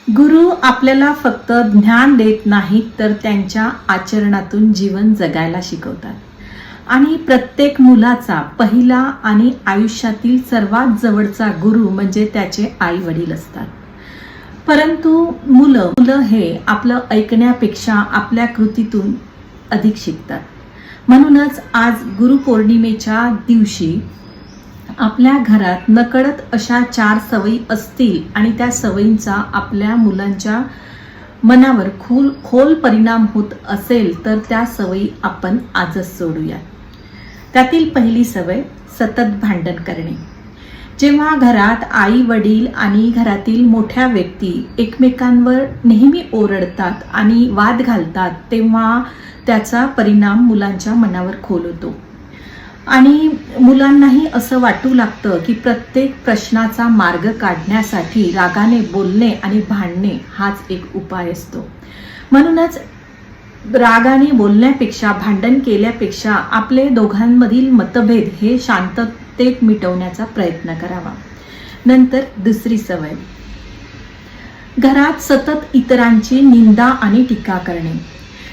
गुरु आपल्याला फक्त ज्ञान देत नाहीत तर त्यांच्या आचरणातून जीवन जगायला शिकवतात. आणि प्रत्येक मुलाचा पहिला आणि आयुष्यातील सर्वात जवळचा गुरु म्हणजे त्याचे आई वडील असतात. परंतु मुलं हे आपलं ऐकण्यापेक्षा आपल्या कृतीतून अधिक शिकतात. म्हणूनच आज गुरुपौर्णिमेच्या दिवशी आपल्या घरात नकळत अशा 4 सवयी असतील आणि त्या सवयींचा आपल्या मुलांच्या मनावर खोल परिणाम होत असेल तर त्या सवयी आपण आजच सोडूया. त्यातील पहिली सवय सतत भांडण करणे. जेव्हा घरात आई वडील आणि घरातील मोठ्या व्यक्ती एकमेकांवर नेहमी ओरडतात आणि वाद घालतात तेव्हा त्याचा परिणाम मुलांच्या मनावर खोल होतो. आणि मुलांनाही असं वाटू लागतं की प्रत्येक प्रश्नाचा मार्ग काढण्यासाठी रागाने बोलणे आणि भांडणे हाच एक उपाय असतो. म्हणूनच रागाने बोलण्यापेक्षा भांडण केल्यापेक्षा आपले दोघांमधील मतभेद हे शांततेत मिटवण्याचा प्रयत्न करावा. नंतर दुसरी सवय, घरात सतत इतरांची निंदा आणि टीका करणे.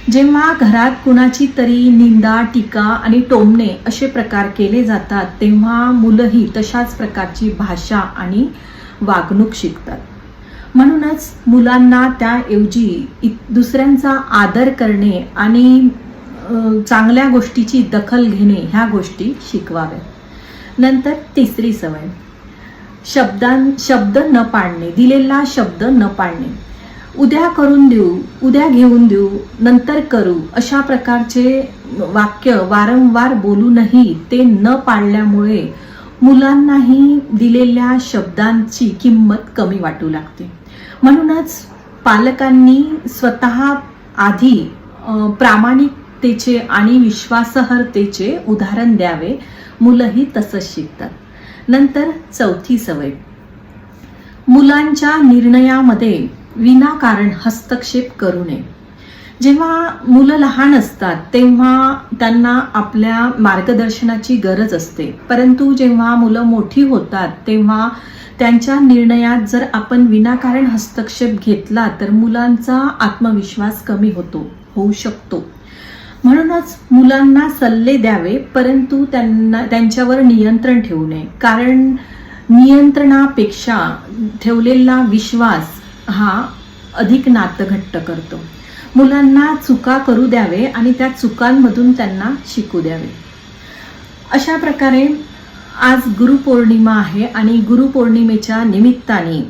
जेव्हा घरात कुणाची तरी निंदा टीका आणि टोमणे असे प्रकार केले जातात तेव्हा मुलंही तशाच प्रकारची भाषा आणि वागणूक शिकतात. म्हणूनच मुलांना त्याऐवजी दुसऱ्यांचा आदर करणे आणि चांगल्या गोष्टीची दखल घेणे ह्या गोष्टी शिकवाव्यात. नंतर तिसरी सवय, शब्द न पाळणे. दिलेला शब्द न पाळणे. उद्या करून देऊ, उद्या घेऊन देऊ, नंतर करू अशा प्रकारचे वाक्य वारंवार बोलूनही ते न पाळल्यामुळे मुलांनाही दिलेल्या शब्दांची किंमत कमी वाटू लागते. म्हणूनच पालकांनी स्वतः आधी प्रामाणिकतेचे आणि विश्वासार्हतेचे उदाहरण द्यावे. मुलंही तसंच शिकतात. नंतर चौथी सवय, मुलांच्या निर्णयामध्ये विनाकारण हस्तक्षेप करू नये. जेव्हा मुलं लहान असतात तेव्हा त्यांना आपल्या मार्गदर्शनाची गरज असते. परंतु जेव्हा मुलं मोठी होतात तेव्हा त्यांच्या निर्णयात जर आपण विनाकारण हस्तक्षेप घेतला तर मुलांचा आत्मविश्वास कमी होऊ शकतो. म्हणूनच मुलांना सल्ले द्यावे परंतु त्यांच्यावर नियंत्रण ठेवू नये. कारण नियंत्रणापेक्षा ठेवलेला विश्वास हा अधिक नातं घट्ट करतो. मुलांना चुका करू द्यावे आणि त्या चुकांमधून त्यांना शिकू द्यावे. अशा प्रकारे आज गुरुपौर्णिमा आहे आणि गुरुपौर्णिमेच्या निमित्ताने